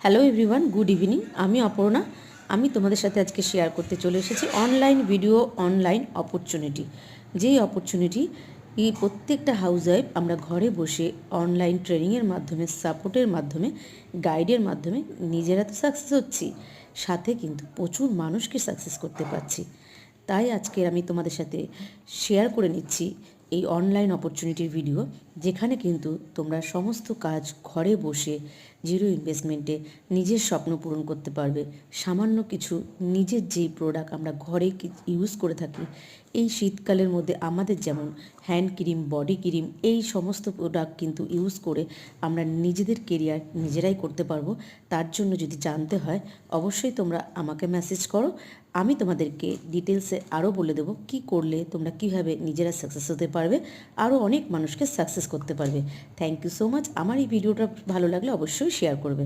Hello everyone, good evening. আমি অপর্ণা। আমি তোমাদের সাথে আজকে শেয়ার করতে চলে এসেছি অনলাইন ভিডিও, অনলাইন অপরচুনিটি। যেই অপরচুনিটি এই প্রত্যেকটা হাউস ওয়াইফ আমরা ঘরে বসে অনলাইন ট্রেনিংয়ের মাধ্যমে, সাপোর্টের মাধ্যমে, গাইডের মাধ্যমে নিজেরা তো সাকসেস হচ্ছি, সাথে কিন্তু প্রচুর মানুষকে সাকসেস করতে পারছি। তাই আজকে আমি তোমাদের সাথে শেয়ার করে নিচ্ছি এই অনলাইন অপরচুনিটির ভিডিও, যেখানে কিন্তু তোমরা সমস্ত কাজ ঘরে বসে জিরো ইনভেস্টমেন্টে নিজের স্বপ্ন পূরণ করতে পারবে। সামান্য কিছু নিজের যেই প্রোডাক্ট আমরা ঘরে ইউজ করে থাকি, এই শীতকালের মধ্যে আমাদের যেমন হ্যান্ড ক্রিম, বডি ক্রিম, এই সমস্ত প্রোডাক্ট কিন্তু ইউজ করে আমরা নিজেদের কেরিয়ার নিজেরাই করতে পারবো। তার জন্য যদি জানতে হয় অবশ্যই তোমরা আমাকে মেসেজ করো। আমি তোমাদেরকে ডিটেলসে আরও বলে দেবো কী করলে তোমরা কীভাবে নিজেরা সাকসেস হতে পারবে, আরও অনেক মানুষকে সাকসেস করতে পারবে। Thank you so much. আমার এই ভিডিওটা ভালো লাগলে অবশ্যই শেয়ার করবে।